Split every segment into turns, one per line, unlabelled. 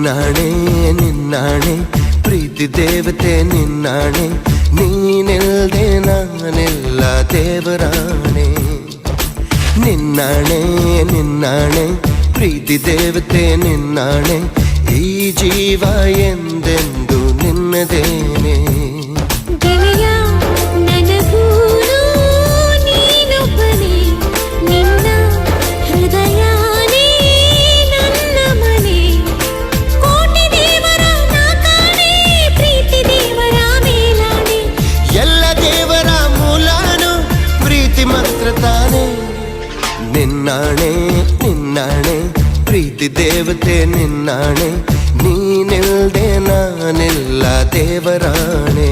ನಿನ್ನಾಣೆ ನಿನ್ನಾಣೆ ಪ್ರೀತಿ ದೇವತೆ ನಿನ್ನಾಣೆ ನೀನಿಲ್ದೆ ನಾನೆಲ್ಲ ದೇವರಾಣೆ ನಿನ್ನಾಣೆ ನಿನ್ನಾಣೆ ಪ್ರೀತಿ ದೇವತೆ ನಿನ್ನಾಣೆ ಈ ಜೀವ ಎಂದೆಂದು ನಿನ್ನದೇನೆ ನಿನ್ನಾಣೆ ನಿನ್ನಾಣೆ ಪ್ರೀತಿ ದೇವತೆ ನಿನ್ನಾಣೆ ನೀನಿಲ್ದೆ ನಾನೆಲ್ಲ ದೇವರಾಣೆ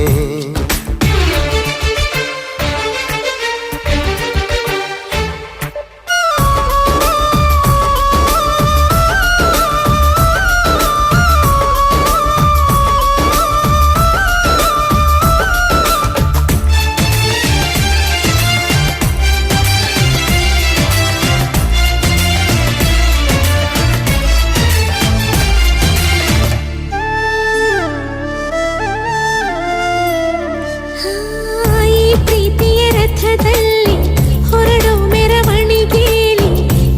ಹೊರಡೋ ಮೆರವಣಿಗೆಯಲ್ಲಿ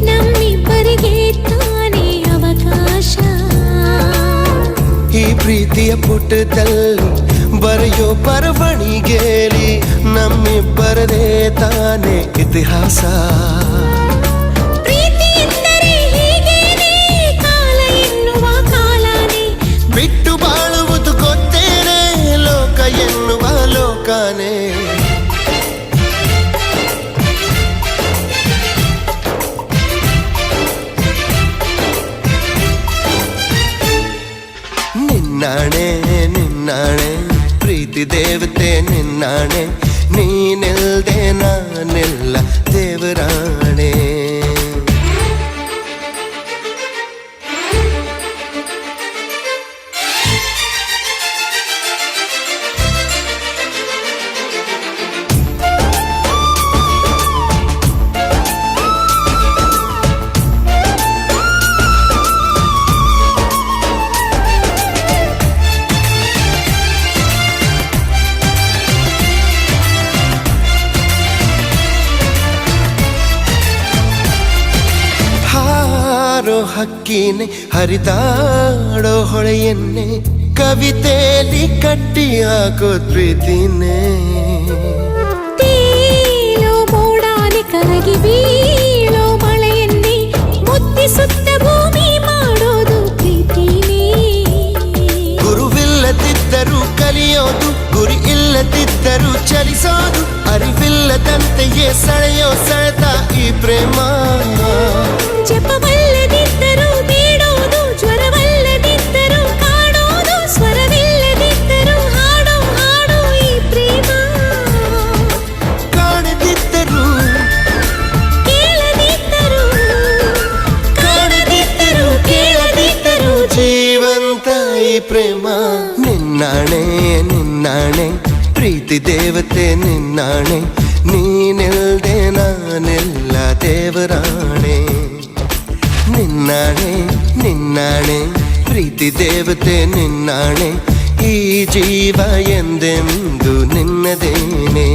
ನಮ್ಮಿಬ್ಬರಿಗೆ ತಾನೇ ಅವಕಾಶ ಈ ಪ್ರೀತಿಯ ಪುಟದಲ್ಲಿ ಬರೆಯೋ ಬರವಣಿಗೆಯಲ್ಲಿ ನಮ್ಮಿಬ್ಬರದೇ ತಾನೇ ಇತಿಹಾಸ ಪ್ರೀತಿ ಎಂದರೆ ಹೀಗೇನೆ ಕಾಲ ಎನ್ನುವ ಕಾಲನೇ ಬಿಟ್ಟು ಬಾಳುವುದು ಗೊತ್ತೇನೆ ಲೋಕ ಎನ್ನುವ ಲೋಕನೇ ನಿನ್ನಾಣೆ ನಿನ್ನಾಣೆ ಪ್ರೀತಿ ದೇವತೆ ನಿನ್ನಾಣೆ ನೀನಿಲ್ದೆ ನಾನೆಲ್ಲ ದೇವರಾಣೆ ಹಕ್ಕಿನೆ ಹರಿದಾಡೋ ಹೊಳೆಯನ್ನೇ ಕವಿತೆಯಲ್ಲಿ ಕಟ್ಟಿ ಹಾಕೋ ಪ್ರೀತಿನೇ ತೇಲೋ ಮೋಡಾನೆ ಕರಗಿ ಬೀಳೋ ಮಳೆಯನ್ನೇ ಮುತ್ತಿಸುತ್ತ ಭೂಮಿ ಮಾಡೋದು ಪ್ರೀತಿನೇ ಗುರುವಿಲ್ಲದಿದ್ದರೂ ಕಲಿಯೋದು ಗುರಿ ಇಲ್ಲದಿದ್ದರೂ ಚಲಿಸೋದು ಅರಿವಿಲ್ಲದಂತೆಯೇ ಸೆಳೆಯೋ ಸೆಳೆತ ಈ ಪ್ರೇಮ ಜಪವಲ್ಲದಿದ್ದರೂ ಬೇಡೋದು ಜ್ವರವಲ್ಲದಿದ್ದರೂ ಕಾಡೋದು ಸ್ವರವಿಲ್ಲದಿದ್ದರೂ ಹಾಡೋ ಹಾಡೋ ಈ ಪ್ರೇಮ ಕಾಣದಿದ್ದರೂ ಕೇಳದಿದ್ದರೂ ಕಾಣದಿದ್ದರೂ ಕೇಳದಿದ್ದರೂ ಜೀವಂತ ಈ ಪ್ರೇಮ ನಿನ್ನಾಣೆ ನಿನ್ನಾಣೆ ಪ್ರೀತಿ ದೇವತೆ ನಿನ್ನಾಣೆ ನೀನಿಲ್ದೆ ನಾನೆಲ್ಲ ದೇವರಾಣೆ ನಿನ್ನಾಣೆ ನಿನ್ನಾಣೆ ಪ್ರೀತಿ ದೇವತೆ ನಿನ್ನಾಣೆ ಈ ಜೀವ ಎಂದೆಂದು ನಿನ್ನದೇನೆ